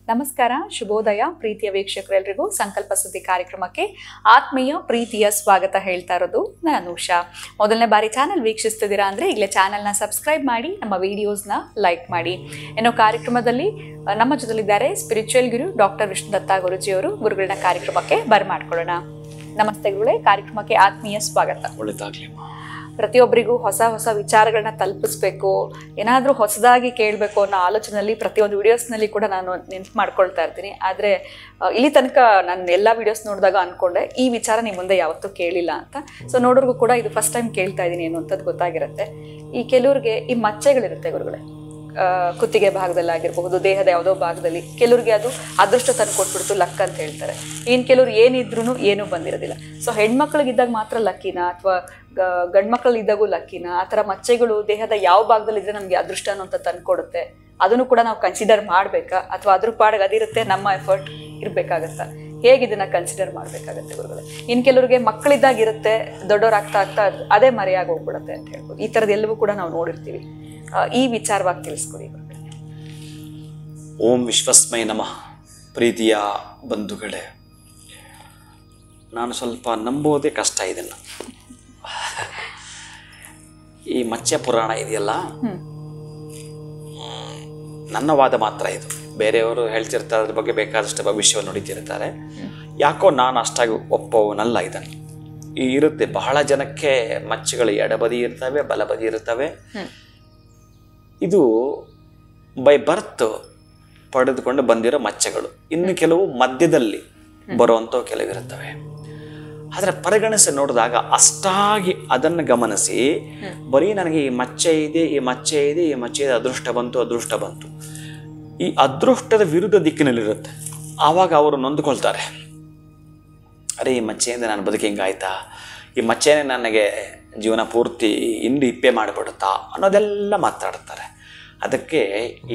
ನಮಸ್ಕಾರ, ಶುಭೋದಯ ಪ್ರೀತಿಯ ವೀಕ್ಷಕರೆಲ್ಲರಿಗೂ ಸಂಕಲ್ಪ ಸುದ್ದಿ ಕಾರ್ಯಕ್ರಮಕ್ಕೆ ಆತ್ಮೀಯ ಪ್ರೀತಿಯ ಸ್ವಾಗತ ಹೇಳ್ತಾ ಇರೋದು ನಾನು ಉಷಾ. ಮೊದಲನೇ ಬಾರಿ ಚಾನಲ್ ವೀಕ್ಷಿಸ್ತಿದ್ದೀರಾ ಅಂದರೆ ಈಗಲೇ ಚಾನಲ್ನ ಸಬ್ಸ್ಕ್ರೈಬ್ ಮಾಡಿ, ನಮ್ಮ ವಿಡಿಯೋಸ್ನ ಲೈಕ್ ಮಾಡಿ. ಏನೋ ಕಾರ್ಯಕ್ರಮದಲ್ಲಿ ನಮ್ಮ ಜೊತೆಲಿದ್ದಾರೆ ಸ್ಪಿರಿಚುವಲ್ ಗುರು ಡಾಕ್ಟರ್ ವಿಷ್ಣುದತ್ತ ಗುರುಜಿಯವರು. ಗುರುಗಳನ್ನ ಕಾರ್ಯಕ್ರಮಕ್ಕೆ ಬರ್ಮಾಡ್ಕೊಳ್ಳೋಣ. ನಮಸ್ತೆ ಗುರುಗಳೇ, ಕಾರ್ಯಕ್ರಮಕ್ಕೆ ಆತ್ಮೀಯ ಸ್ವಾಗತ. ಒಳ್ಳೆದಾಗ್ಲಿ. ಪ್ರತಿಯೊಬ್ಬರಿಗೂ ಹೊಸ ಹೊಸ ವಿಚಾರಗಳನ್ನ ತಲುಪಿಸ್ಬೇಕು, ಏನಾದರೂ ಹೊಸದಾಗಿ ಕೇಳಬೇಕು ಅನ್ನೋ ಆಲೋಚನೆಯಲ್ಲಿ ಪ್ರತಿಯೊಂದು ವಿಡಿಯೋಸ್ನಲ್ಲಿ ಕೂಡ ನಾನು ನೆನ್ಪು ಮಾಡ್ಕೊಳ್ತಾ ಇರ್ತೀನಿ. ಆದರೆ ಇಲ್ಲಿ ತನಕ ನಾನು ಎಲ್ಲ ವಿಡಿಯೋಸ್ ನೋಡಿದಾಗ ಅಂದ್ಕೊಂಡೆ ಈ ವಿಚಾರ ನಿಮ್ಮ ಮುಂದೆ ಯಾವತ್ತೂ ಕೇಳಿಲ್ಲ ಅಂತ. ಸೊ ನೋಡೋರ್ಗೂ ಕೂಡ ಇದು ಫಸ್ಟ್ ಟೈಮ್ ಕೇಳ್ತಾ ಇದ್ದೀನಿ ಅನ್ನೋಂಥದ್ದು ಗೊತ್ತಾಗಿರುತ್ತೆ. ಈ ಕೆಲವ್ರಿಗೆ ಈ ಮಚ್ಚೆಗಳಿರುತ್ತೆ ಗುರುಗಳೇ, ಕುತ್ತಿಗೆ ಭಾಗದಲ್ಲಿ ಆಗಿರಬಹುದು, ದೇಹದ ಯಾವುದೋ ಭಾಗದಲ್ಲಿ. ಕೆಲವ್ರಿಗೆ ಅದು ಅದೃಷ್ಟ ತಂದು ಕೊಟ್ಬಿಡ್ತು, ಲಕ್ ಅಂತ ಹೇಳ್ತಾರೆ. ಇನ್ನು ಕೆಲವ್ರು ಏನಿದ್ರು ಏನೂ ಬಂದಿರೋದಿಲ್ಲ. ಸೊ ಹೆಣ್ಮಕ್ಳಿಗಿದ್ದಾಗ ಮಾತ್ರ ಲಕ್ಕಿನ ಅಥವಾ ಗಂಡು ಮಕ್ಕಳಿದ್ದಾಗೂ ಲಕ್ಕಿನ? ಆ ಥರ ಮಚ್ಚೆಗಳು ದೇಹದ ಯಾವ ಭಾಗದಲ್ಲಿದ್ದರೆ ನಮಗೆ ಅದೃಷ್ಟ ಅನ್ನೋಂಥ ತಂದು ಕೊಡುತ್ತೆ, ಅದನ್ನು ಕೂಡ ನಾವು ಕನ್ಸಿಡರ್ ಮಾಡಬೇಕಾ ಅಥವಾ ಅದ್ರ ಪಾಡಿಗೆ ಅದಿರುತ್ತೆ, ನಮ್ಮ ಎಫರ್ಟ್ ಇರಬೇಕಾಗತ್ತಾ? ಹೇಗೆ ಇದನ್ನು ಕನ್ಸಿಡರ್ ಮಾಡಬೇಕಾಗತ್ತೆ ಗುರುಗಳು? ಇನ್ನು ಕೆಲವರಿಗೆ ಮಕ್ಕಳಿದ್ದಾಗಿರುತ್ತೆ, ದೊಡ್ಡವರಾಗ್ತಾ ಆಗ್ತಾ ಅದೇ ಮರೆಯಾಗಿ ಹೋಗ್ಬಿಡುತ್ತೆ ಅಂತ ಹೇಳ್ಬೋದು. ಈ ಥರದ್ದು ಎಲ್ಲವೂ ಕೂಡ ನಾವು ನೋಡಿರ್ತೀವಿ. ಈ ವಿಚಾರವಾಗಿ ತಿಳಿಸ್ಕೊಡಿ ಗುರುಗಳೇ. ಓಂ ವಿಶ್ವಸ್ಮೈ ನಮಃ. ಪ್ರೀತಿಯ ಬಂಧುಗಳೇ, ನಾನು ಸ್ವಲ್ಪ ನಂಬೋದೇ ಕಷ್ಟ ಇದನ್ನು. ಈ ಮತ್ಸ್ಯ ಪುರಾಣ ಇದೆಯಲ್ಲ, ನನ್ನ ವಾದ ಮಾತ್ರ ಇದು. ಬೇರೆಯವರು ಹೇಳ್ತಿರ್ತಾರೆ ಅದ್ರ ಬಗ್ಗೆ ಬೇಕಾದಷ್ಟು ಭವಿಷ್ಯವನ್ನು ನುಡಿತಿರ್ತಾರೆ. ಯಾಕೋ ನಾನು ಅಷ್ಟಾಗಿ ಒಪ್ಪವನಲ್ಲ ಇದನ್ನು. ಇರುತ್ತೆ ಬಹಳ ಜನಕ್ಕೆ ಮಚ್ಚೆಗಳು ಎಡಬದಿ ಇರ್ತವೆ, ಬಲಬದಿ ಇರ್ತವೆ. ಇದು ಬೈ ಬರ್ತ್ ಪಡೆದುಕೊಂಡು ಬಂದಿರೋ ಮಚ್ಚೆಗಳು. ಇನ್ನು ಕೆಲವು ಮಧ್ಯದಲ್ಲಿ ಬರುವಂಥವು ಕೆಲವಿರುತ್ತವೆ. ಆದರೆ ಪರಿಗಣಿಸಿ ನೋಡಿದಾಗ ಅಷ್ಟಾಗಿ ಅದನ್ನು ಗಮನಿಸಿ ಬರೀ ನನಗೆ ಈ ಮಚ್ಚೆ ಇದೆ, ಈ ಮಚ್ಚೆ ಇದೆ, ಈ ಮಚ್ಚೆ ಇದೆ, ಅದೃಷ್ಟ ಬಂತು, ಈ ಅದೃಷ್ಟದ ವಿರುದ್ಧ ದಿಕ್ಕಿನಲ್ಲಿರುತ್ತೆ. ಆವಾಗ ಅವರು ನೊಂದುಕೊಳ್ತಾರೆ. ಅರೆ, ಈ ಮಚ್ಚೆಯಿಂದ ನಾನು ಬದುಕಿ ಹಿಂಗಾಯ್ತಾ, ಈ ಮಚ್ಚೆನೇ ನನಗೆ ಜೀವನ ಪೂರ್ತಿ ಹಿಂಡು ಇಪ್ಪೆ ಮಾಡಿಬಿಡುತ್ತಾ ಅನ್ನೋದೆಲ್ಲ ಮಾತಾಡ್ತಾರೆ. ಅದಕ್ಕೆ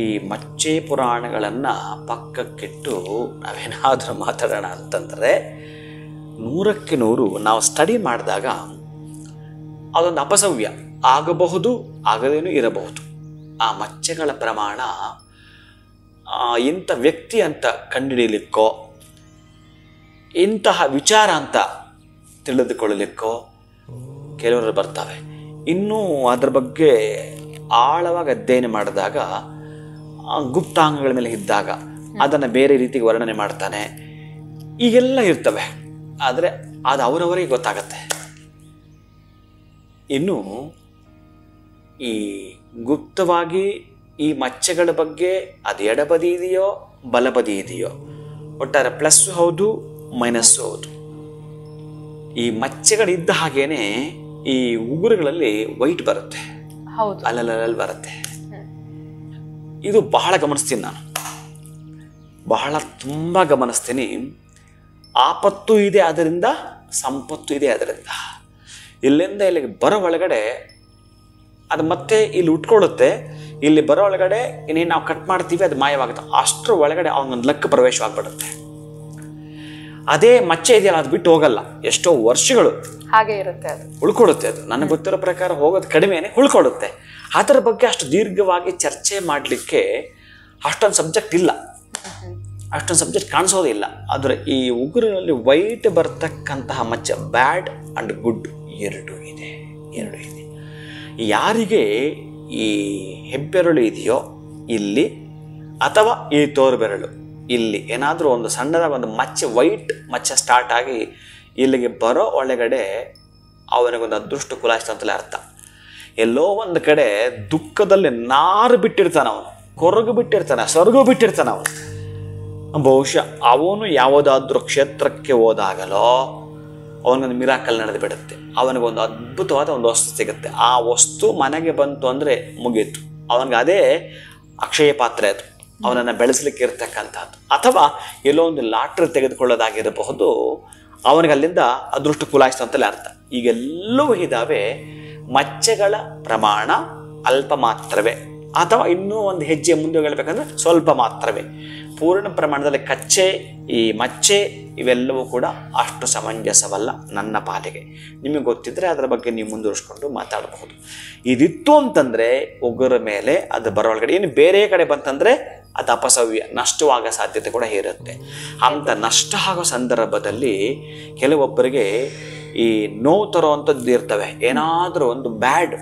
ಈ ಮಚ್ಚೆ ಪುರಾಣಗಳನ್ನು ಪಕ್ಕಕ್ಕಿಟ್ಟು ನಾವೇನಾದರೂ ಮಾತಾಡೋಣ ಅಂತಂದರೆ 100ಕ್ಕೆ 100 ನಾವು ಸ್ಟಡಿ ಮಾಡಿದಾಗ ಅದೊಂದು ಅಪಸವ್ಯ ಆಗಬಹುದು, ಆಗದೇನೂ ಇರಬಹುದು. ಆ ಮಚ್ಚೆಗಳ ಪ್ರಮಾಣ ಇಂಥ ವ್ಯಕ್ತಿ ಅಂತ ಕಂಡುಹಿಡಿಯಲಿಕ್ಕೋ, ಇಂತಹ ವಿಚಾರ ಅಂತ ತಿಳಿದುಕೊಳ್ಳಲಿಕ್ಕೋ ಕೆಲವರು ಬರ್ತವೆ. ಇನ್ನೂ ಅದ್ರ ಬಗ್ಗೆ ಆಳವಾಗಿ ಅಧ್ಯಯನ ಮಾಡಿದಾಗ, ಗುಪ್ತಾಂಗಗಳ ಮೇಲೆ ಇದ್ದಾಗ ಅದನ್ನು ಬೇರೆ ರೀತಿಗೆ ವರ್ಣನೆ ಮಾಡ್ತಾನೆ. ಈಗೆಲ್ಲ ಇರ್ತವೆ. ಆದರೆ ಅದು ಅವರವರಿಗೆ ಗೊತ್ತಾಗತ್ತೆ. ಇನ್ನು ಈ ಗುಪ್ತವಾಗಿ ಈ ಮಚ್ಚೆಗಳ ಬಗ್ಗೆ ಅದು ಎಡಬದಿ ಇದೆಯೋ ಬಲಬದಿ ಇದೆಯೋ, ಒಟ್ಟಾರೆ ಪ್ಲಸ್ ಹೌದು ಮೈನಸ್ಸು ಹೌದು. ಈ ಮಚ್ಚೆಗಳಿದ್ದ ಹಾಗೇನೆ ಈ ಉಗುರುಗಳಲ್ಲಿ ವೈಟ್ ಬರುತ್ತೆ, ಅಲ್ಲಲ್ಲಿ ಬರುತ್ತೆ. ಇದು ಬಹಳ ಗಮನಿಸ್ತೀನಿ ನಾನು, ತುಂಬ ಗಮನಿಸ್ತೀನಿ. ಆಪತ್ತು ಇದೆ ಅದರಿಂದ, ಸಂಪತ್ತು ಇದೆ ಅದರಿಂದ. ಇಲ್ಲಿಂದ ಇಲ್ಲಿಗೆ ಬರೋ ಒಳಗಡೆ ಅದು ಮತ್ತೆ ಇಲ್ಲಿ ಉಟ್ಕೊಳ್ಳುತ್ತೆ. ಇಲ್ಲಿ ಬರೋ ಒಳಗಡೆ ಇನ್ನೇನು ನಾವು ಕಟ್ ಮಾಡ್ತೀವಿ, ಅದು ಮಾಯವಾಗುತ್ತೆ. ಅಷ್ಟರ ಒಳಗಡೆ ಅವನೊಂದು ಲಕ್ಕ ಪ್ರವೇಶವಾಗ್ಬಿಡುತ್ತೆ. ಅದೇ ಮಚ್ಚೆ ಇದೆಯಲ್ಲ, ಅದು ಬಿಟ್ಟು ಹೋಗಲ್ಲ. ಎಷ್ಟೋ ವರ್ಷಗಳು ಹಾಗೆ ಇರುತ್ತೆ, ಅದು ಉಳ್ಕೊಡುತ್ತೆ. ಅದು ನನಗೆ ಗೊತ್ತಿರೋ ಪ್ರಕಾರ ಹೋಗೋದು ಕಡಿಮೆನೇ, ಉಳ್ಕೊಡುತ್ತೆ. ಅದರ ಬಗ್ಗೆ ಅಷ್ಟು ದೀರ್ಘವಾಗಿ ಚರ್ಚೆ ಮಾಡಲಿಕ್ಕೆ ಅಷ್ಟೊಂದು ಸಬ್ಜೆಕ್ಟ್ ಇಲ್ಲ, ಅಷ್ಟೊಂದು ಸಬ್ಜೆಕ್ಟ್ ಕಾಣಿಸೋದಿಲ್ಲ. ಆದರೆ ಈ ಉಗುರಿನಲ್ಲಿ ವೈಟ್ ಬರ್ತಕ್ಕಂತಹ ಮಚ್ಚೆ ಬ್ಯಾಡ್ ಆ್ಯಂಡ್ ಗುಡ್ ಎರಡೂ ಇದೆ. ಯಾರಿಗೆ ಈ ಹೆಬ್ಬೆರಳು ಇದೆಯೋ ಇಲ್ಲಿ, ಅಥವಾ ಈ ತೋರು ಬೆರಳು ಇಲ್ಲಿ ಏನಾದರೂ ಒಂದು ಸಣ್ಣದಾಗಿ ಒಂದು ಮಚ್ಚೆ, ವೈಟ್ ಮಚ್ಚೆ ಸ್ಟಾರ್ಟ್ ಆಗಿ ಇಲ್ಲಿಗೆ ಬರೋ ಒಳಗಡೆ ಅವನಿಗೊಂದು ಅದೃಷ್ಟ ಕುಲಾಯಿಸ್ತ ಅಂತಲೇ ಅರ್ಥ. ಎಲ್ಲೋ ಒಂದು ಕಡೆ ದುಃಖದಲ್ಲಿ ನಾರು ಬಿಟ್ಟಿರ್ತಾನೆ ಅವನು, ಕೊರಗು ಬಿಟ್ಟಿರ್ತಾನೆ, ಸ್ವರ್ಗ ಬಿಟ್ಟಿರ್ತಾನೆ ಅವನು. ಬಹುಶಃ ಅವನು ಯಾವುದಾದ್ರೂ ಕ್ಷೇತ್ರಕ್ಕೆ ಹೋದಾಗಲೋ ಅವನಿಗೊಂದು ಮಿರಾಕಲ್ ನಡೆದು ಬಿಡುತ್ತೆ. ಅವನಿಗೊಂದು ಅದ್ಭುತವಾದ ಒಂದು ವಸ್ತು ಸಿಗುತ್ತೆ. ಆ ವಸ್ತು ಮನೆಗೆ ಬಂತು ಅಂದರೆ ಮುಗೀತು. ಅವನಿಗೆ ಅದೇ ಅಕ್ಷಯ ಪಾತ್ರೆ, ಅದು ಅವನನ್ನು ಬೆಳೆಸಲಿಕ್ಕೆ ಇರ್ತಕ್ಕಂಥದ್ದು. ಅಥವಾ ಎಲ್ಲೋ ಒಂದು ಲಾಟ್ರಿ ತೆಗೆದುಕೊಳ್ಳೋದಾಗಿರಬಹುದು, ಅವನಿಗೆ ಅಲ್ಲಿಂದ ಅದೃಷ್ಟ ಕುಲಾಯಿಸ್ತು ಅಂತಲೇ ಅರ್ಥ. ಈಗೆಲ್ಲವೂ ಇದ್ದಾವೆ. ಮಚ್ಚೆಗಳ ಪ್ರಮಾಣ ಅಲ್ಪ ಮಾತ್ರವೇ, ಅಥವಾ ಇನ್ನೂ ಒಂದು ಹೆಜ್ಜೆ ಮುಂದೆ ಹೇಳಬೇಕಂದ್ರೆ ಸ್ವಲ್ಪ ಮಾತ್ರವೇ. ಪೂರ್ಣ ಪ್ರಮಾಣದಲ್ಲಿ ಕಚ್ಚೆ ಈ ಮಚ್ಚೆ ಇವೆಲ್ಲವೂ ಕೂಡ ಅಷ್ಟು ಸಮಂಜಸವಲ್ಲ ನನ್ನ ಪಾಲಿಗೆ. ನಿಮಗೆ ಗೊತ್ತಿದ್ದರೆ ಅದರ ಬಗ್ಗೆ ನೀವು ಮುಂದುವರಿಸ್ಕೊಂಡು ಮಾತಾಡಬಹುದು. ಇದಿತ್ತು ಅಂತಂದರೆ ಉಗುರ ಮೇಲೆ ಅದು ಬರೋಳಗಡೆ, ಏನು ಬೇರೆ ಕಡೆ ಬಂತಂದರೆ ಅದು ಅಪಸವ್ಯ ನಷ್ಟವಾಗೋ ಸಾಧ್ಯತೆ ಕೂಡ ಇರುತ್ತೆ. ಅಂಥ ನಷ್ಟ ಆಗೋ ಸಂದರ್ಭದಲ್ಲಿ ಕೆಲವೊಬ್ಬರಿಗೆ ಈ ನೋವು ತರುವಂಥದ್ದು ಇರ್ತವೆ. ಏನಾದರೂ ಒಂದು ಬ್ಯಾಡ್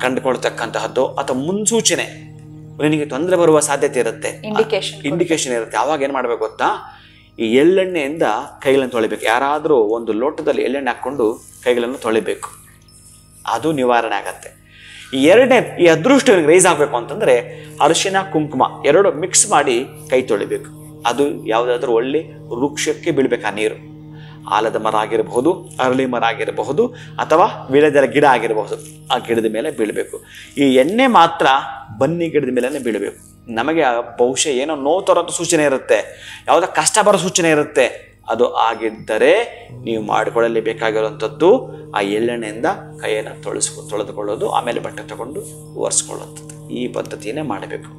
ಕಂಡುಕೊಳ್ತಕ್ಕಂತಹದ್ದು ಅಥವಾ ಮುನ್ಸೂಚನೆ ನಿನಗೆ ತೊಂದರೆ ಬರುವ ಸಾಧ್ಯತೆ ಇರುತ್ತೆ, ಇಂಡಿಕೇಶನ್ ಇರುತ್ತೆ. ಆವಾಗ ಏನು ಮಾಡಬೇಕು ಗೊತ್ತಾ, ಈ ಎಳ್ಳೆಣ್ಣೆಯಿಂದ ಕೈಗಳನ್ನು ತೊಳಿಬೇಕು. ಯಾರಾದರೂ ಒಂದು ಲೋಟದಲ್ಲಿ ಎಳ್ಳೆಣ್ಣೆ ಹಾಕ್ಕೊಂಡು ಕೈಗಳನ್ನು ತೊಳಿಬೇಕು, ಅದು ನಿವಾರಣೆ ಆಗತ್ತೆ. ಈ ಎರಡನೇ ಈ ಅದೃಷ್ಟ ರೈಸ್ ಆಗಬೇಕು ಅಂತಂದರೆ ಅರಿಶಿನ ಕುಂಕುಮ ಎರಡು ಮಿಕ್ಸ್ ಮಾಡಿ ಕೈ ತೊಳಿಬೇಕು. ಅದು ಯಾವುದಾದ್ರೂ ಒಳ್ಳೆ ವೃಕ್ಷಕ್ಕೆ ಬೀಳ್ಬೇಕು ಆ ನೀರು. ಆಲದ ಮರ ಆಗಿರಬಹುದು, ಅರಳಿ ಮರ ಆಗಿರಬಹುದು, ಅಥವಾ ವೀಳ್ಯದೆಲೆ ಗಿಡ ಆಗಿರಬಹುದು. ಆ ಗಿಡದ ಮೇಲೆ ಬೀಳಬೇಕು. ಈ ಎಣ್ಣೆ ಮಾತ್ರ ಬನ್ನಿ ಗಿಡದ ಮೇಲೇ ಬೀಳಬೇಕು. ನಮಗೆ ಬಹುಶಃ ಏನೋ ನೋವು ತರೋಂಥ ಸೂಚನೆ ಇರುತ್ತೆ, ಯಾವುದೋ ಕಷ್ಟ ಬರೋ ಸೂಚನೆ ಇರುತ್ತೆ. ಅದು ಆಗಿದ್ದರೆ ನೀವು ಮಾಡಿಕೊಳ್ಳಲಿ ಬೇಕಾಗಿರುವಂಥದ್ದು ಆ ಎಳ್ಳೆಣ್ಣೆಯಿಂದ ಕೈಯನ್ನು ತೊಳೆದುಕೊಳ್ಳೋದು, ಆಮೇಲೆ ಬಟ್ಟೆ ತಗೊಂಡು ಒರೆಸ್ಕೊಳ್ಳುವಂಥದ್ದು. ಈ ಪದ್ಧತಿಯನ್ನೇ ಮಾಡಬೇಕು.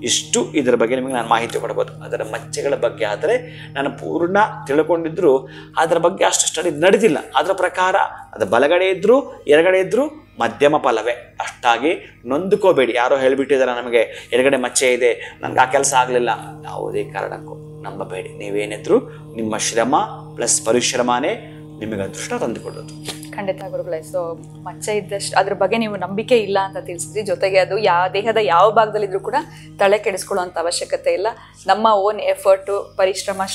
ಇಷ್ಟು ಇದರ ಬಗ್ಗೆ ನಿಮಗೆ ನಾನು ಮಾಹಿತಿ ಕೊಡ್ಬೋದು. ಅದರ ಮಚ್ಚೆಗಳ ಬಗ್ಗೆ ಆದರೆ ನಾನು ಪೂರ್ಣ ತಿಳ್ಕೊಂಡಿದ್ರು ಅದರ ಬಗ್ಗೆ ಅಷ್ಟು ಸ್ಟಡಿ ನಡೆದಿಲ್ಲ. ಅದರ ಪ್ರಕಾರ ಅದು ಬಲಗಡೆ ಇದ್ದರೂ ಎಡಗಡೆ ಇದ್ದರೂ ಮಧ್ಯಮ ಫಲವೇ. ಅಷ್ಟಾಗಿ ನೊಂದುಕೋಬೇಡಿ. ಯಾರೋ ಹೇಳಿಬಿಟ್ಟಿದ್ದಾರೆ ನಮಗೆ ಎಡಗಡೆ ಮಚ್ಚೆ ಇದೆ, ನನಗೆ ಆ ಕೆಲಸ ಆಗಲಿಲ್ಲ, ಯಾವುದೇ ಕಾರಣಕ್ಕೂ ನಂಬಬೇಡಿ. ನೀವೇನಿದ್ರು ನಿಮ್ಮ ಶ್ರಮ ಪ್ಲಸ್ ಪರಿಶ್ರಮನೇ ನಿಮಗೆ ಅದೃಷ್ಟ ತಂದುಕೊಡೋದು. ಖಂಡಿತ ಗುರುಗಳೇ. ಸೊ ಮಚ್ಚೆ ಇದ್ದಷ್ಟು ಅದ್ರ ಬಗ್ಗೆ ನೀವು ನಂಬಿಕೆ ಇಲ್ಲ ಅಂತ ತಿಳಿಸಿದ್ರಿ. ಜೊತೆಗೆ ಅದು ದೇಹದ ಯಾವ ಭಾಗದಲ್ಲಿದ್ರೂ ಕೂಡ ತಲೆ ಕೆಡಿಸ್ಕೊಳ್ಳುವಂಥ ಅವಶ್ಯಕತೆ ಇಲ್ಲ. ನಮ್ಮ ಓನ್ ಎಫರ್ಟು,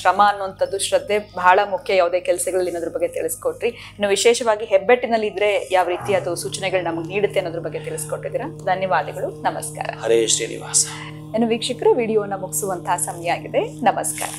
ಶ್ರಮ ಅನ್ನುವಂಥದ್ದು, ಶ್ರದ್ಧೆ ಬಹಳ ಮುಖ್ಯ ಯಾವುದೇ ಕೆಲಸಗಳಲ್ಲಿ ಅನ್ನೋದ್ರ ಬಗ್ಗೆ ತಿಳಿಸ್ಕೊಟ್ರಿ. ಇನ್ನು ವಿಶೇಷವಾಗಿ ಹೆಬ್ಬೆಟ್ಟಿನಲ್ಲಿ ಇದ್ರೆ ಯಾವ ರೀತಿ ಅದು ಸೂಚನೆಗಳು ನಮಗೆ ನೀಡುತ್ತೆ ಅನ್ನೋದ್ರ ಬಗ್ಗೆ ತಿಳಿಸ್ಕೊಟ್ಟಿದ್ದೀರಾ. ಧನ್ಯವಾದಗಳು. ನಮಸ್ಕಾರ. ಹರೇ ಶ್ರೀನಿವಾಸ. ಇನ್ನು ವೀಕ್ಷಕರು, ವಿಡಿಯೋನ ಮುಗಿಸುವಂತಹ ಸಮಯ ಆಗಿದೆ. ನಮಸ್ಕಾರ.